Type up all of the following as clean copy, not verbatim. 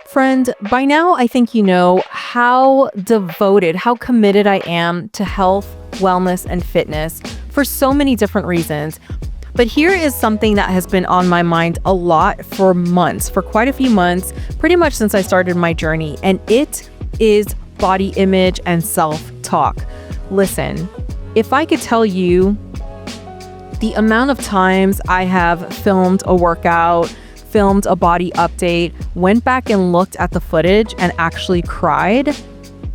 Friend, by now I think you know how devoted, how committed I am to health, wellness, and fitness for so many different reasons. But here is something that has been on my mind a lot for months, for quite a few months, pretty much since I started my journey, and it is body image and self-talk. Listen, if I could tell you the amount of times I have filmed a workout, filmed a body update, went back and looked at the footage and actually cried,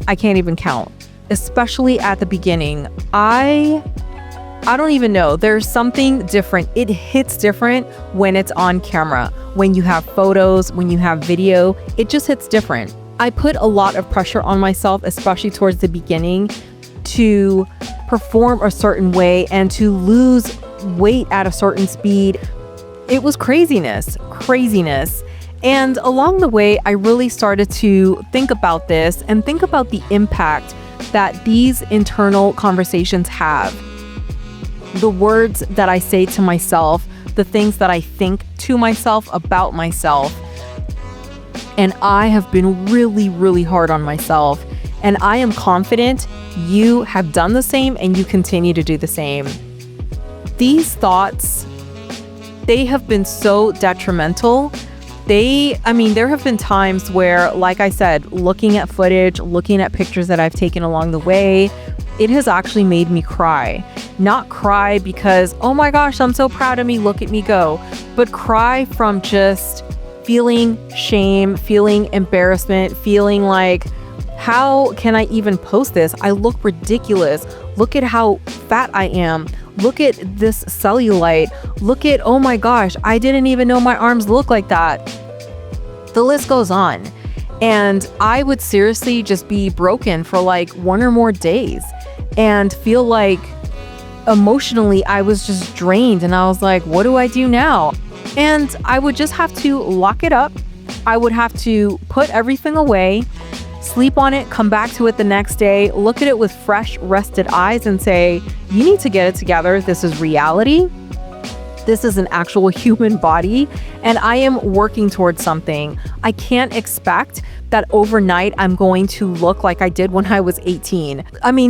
I can't even count. Especially at the beginning. I don't even know. There's something different. It hits different when it's on camera. When you have photos, when you have video, it just hits different. I put a lot of pressure on myself, especially towards the beginning, to perform a certain way and to lose weight at a certain speed. It was craziness. And along the way, I really started to think about this and think about the impact that these internal conversations have. The words that I say to myself, the things that I think to myself about myself. And I have been really, really hard on myself. And I am confident you have done the same and you continue to do the same. These thoughts, they have been so detrimental. There have been times where, like I said, looking at footage, looking at pictures that I've taken along the way, it has actually made me cry. Not cry because, oh my gosh, I'm so proud of me, look at me go, but cry from just feeling shame, feeling embarrassment, feeling like, how can I even post this? I look ridiculous. Look at how fat I am. Look at this cellulite. Look at, oh my gosh, I didn't even know my arms look like that. The list goes on. And I would seriously just be broken for like 1 or more days and feel like emotionally I was just drained. And I was like, what do I do now? And I would just have to lock it up. I would have to put everything away, sleep on it, come back to it the next day, look at it with fresh, rested eyes and say, you need to get it together. This is reality. This is an actual human body, and I am working towards something. I can't expect that overnight I'm going to look like I did when I was 18.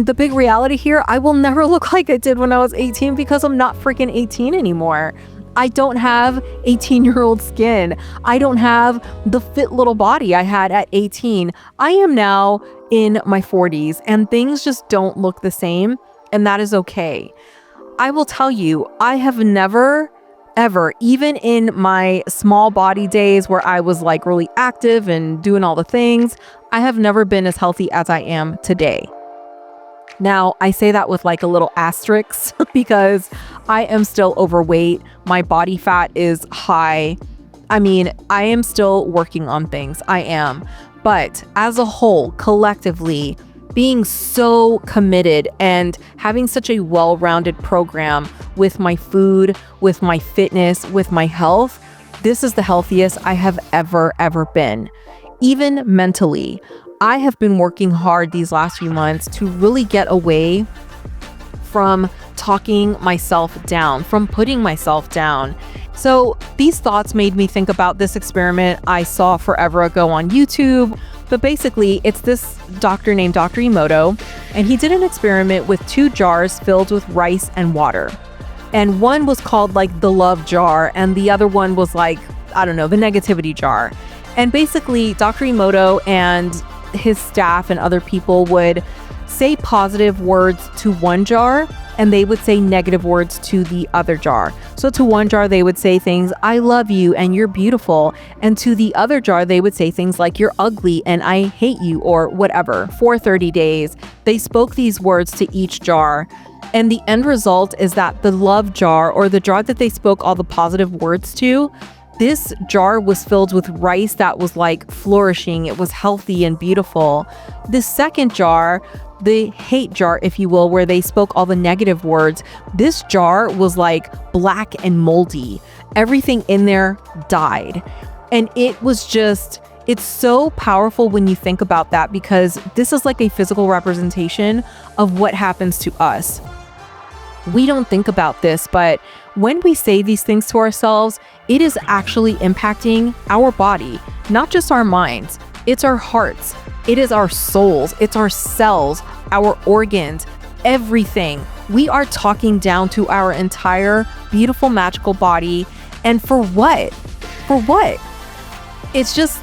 The big reality here, I will never look like I did when I was 18 because I'm not freaking 18 anymore. I don't have 18-year-old skin. I don't have the fit little body I had at 18. I am now in my 40s and things just don't look the same, and that is okay. I will tell you, I have never, ever, even in my small body days where I was like really active and doing all the things, I have never been as healthy as I am today. Now, I say that with like a little asterisk because I am still overweight. My body fat is high. I am still working on things. I am. But as a whole, collectively, being so committed and having such a well-rounded program with my food, with my fitness, with my health, this is the healthiest I have ever been. Even mentally, I have been working hard these last few months to really get away from talking myself down, from putting myself down. So these thoughts made me think about this experiment I saw forever ago on YouTube. But basically, it's this doctor named Dr. Emoto, and he did an experiment with 2 jars filled with rice and water. And one was called like the love jar, and the other one was like, I don't know, the negativity jar. And basically, Dr. Emoto and his staff and other people would say positive words to one jar, and they would say negative words to the other jar. So to one jar, they would say things, I love you and you're beautiful. And to the other jar, they would say things like, you're ugly and I hate you or whatever. For 30 days, they spoke these words to each jar. And the end result is that the love jar, or the jar that they spoke all the positive words to, this jar was filled with rice that was like flourishing. It was healthy and beautiful. The second jar, the hate jar, if you will, where they spoke all the negative words, this jar was like black and moldy. Everything in there died. And it was just, it's so powerful when you think about that, because this is like a physical representation of what happens to us. We don't think about this, but When we say these things to ourselves, it is actually impacting our body, not just our minds. It's our hearts. It is our souls. It's our cells, our organs, everything. We are talking down to our entire beautiful, magical body. And for what? For what? It's just,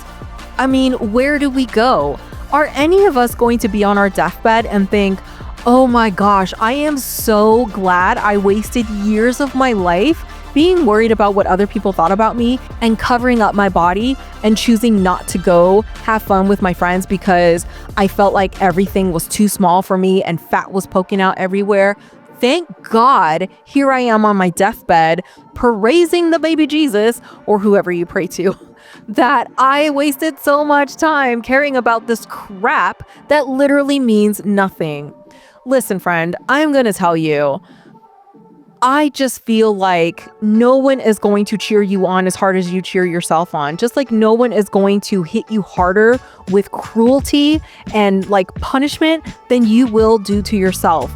where do we go? Are any of us going to be on our deathbed and think, oh my gosh, I am so glad I wasted years of my life being worried about what other people thought about me and covering up my body and choosing not to go have fun with my friends because I felt like everything was too small for me and fat was poking out everywhere. Thank God, here I am on my deathbed praising the baby Jesus, or whoever you pray to, that I wasted so much time caring about this crap that literally means nothing. Listen, friend, I'm going to tell you, I just feel like no one is going to cheer you on as hard as you cheer yourself on. Just like no one is going to hit you harder with cruelty and like punishment than you will do to yourself.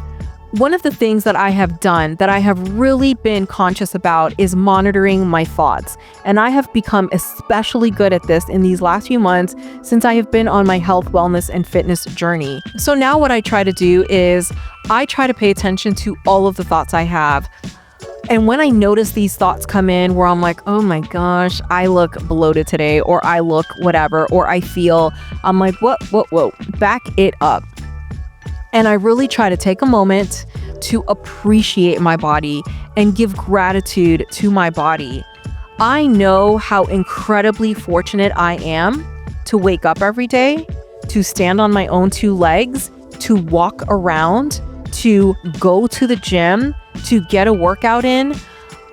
One of the things that I have done that I have really been conscious about is monitoring my thoughts. And I have become especially good at this in these last few months since I have been on my health, wellness, and fitness journey. So now what I try to do is I try to pay attention to all of the thoughts I have. And when I notice these thoughts come in where I'm like, oh my gosh, I look bloated today, or I look whatever, or I feel, I'm like, whoa, back it up. And I really try to take a moment to appreciate my body and give gratitude to my body. I know how incredibly fortunate I am to wake up every day, to stand on my own two legs, to walk around, to go to the gym, to get a workout in.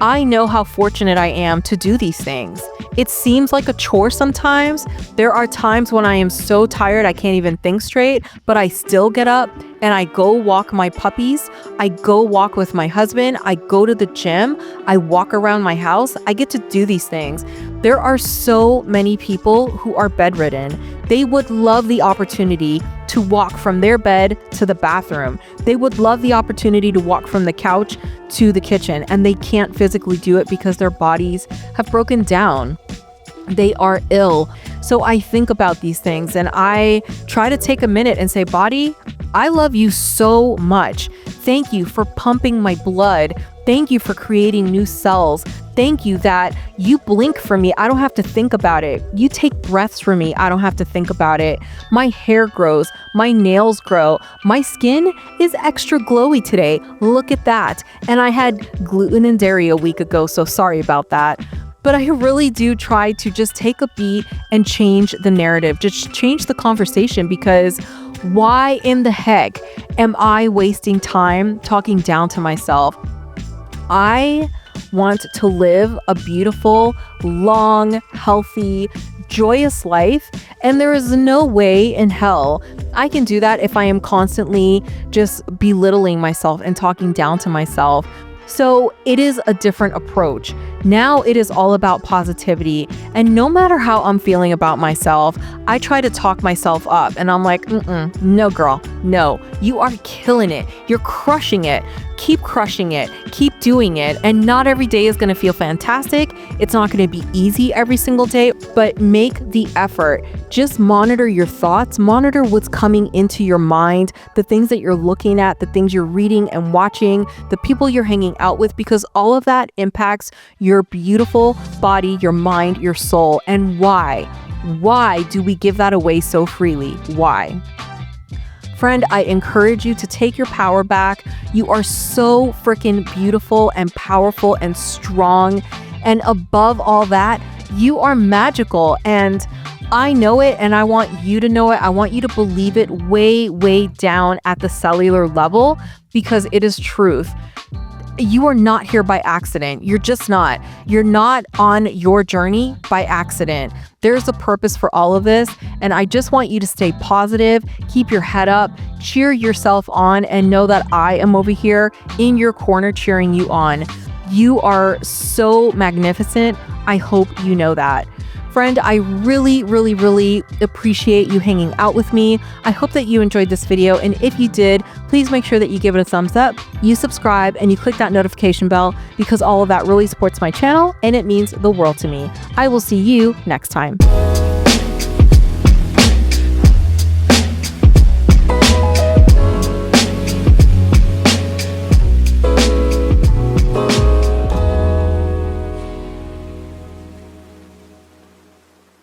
I know how fortunate I am to do these things. It seems like a chore sometimes. There are times when I am so tired I can't even think straight, but I still get up and I go walk my puppies. I go walk with my husband. I go to the gym. I walk around my house. I get to do these things. There are so many people who are bedridden. They would love the opportunity to walk from their bed to the bathroom. They would love the opportunity to walk from the couch to the kitchen, and they can't physically do it because their bodies have broken down. They are ill. So I think about these things and I try to take a minute and say, body, I love you so much. Thank you for pumping my blood. Thank you for creating new cells. Thank you that you blink for me. I don't have to think about it. You take breaths for me. I don't have to think about it. My hair grows. My nails grow. My skin is extra glowy today. Look at that. And I had gluten and dairy a week ago, so sorry about that. But I really do try to just take a beat and change the narrative, just change the conversation, because why in the heck am I wasting time talking down to myself? I want to live a beautiful, long, healthy, joyous life, and there is no way in hell I can do that if I am constantly just belittling myself and talking down to myself. So it is a different approach. Now it is all about positivity. And no matter how I'm feeling about myself, I try to talk myself up. And I'm like, no, girl, no, you are killing it. You're crushing it. Keep crushing it. Keep doing it. And not every day is going to feel fantastic. It's not going to be easy every single day, but make the effort. Just monitor your thoughts, monitor what's coming into your mind, the things that you're looking at, the things you're reading and watching, the people you're hanging out with, because all of that impacts your beautiful body, your mind, your soul. And why? Why do we give that away so freely? Why? Friend, I encourage you to take your power back. You are so freaking beautiful and powerful and strong. And above all that, you are magical. And I know it, and I want you to know it. I want you to believe it way, way down at the cellular level, because it is truth. You are not here by accident. You're just not. You're not on your journey by accident. There's a purpose for all of this. And I just want you to stay positive, keep your head up, cheer yourself on, and know that I am over here in your corner cheering you on. You are so magnificent. I hope you know that. Friend, I really, really, really appreciate you hanging out with me. I hope that you enjoyed this video, and if you did, please make sure that you give it a thumbs up, you subscribe, and you click that notification bell, because all of that really supports my channel and it means the world to me. I will see you next time.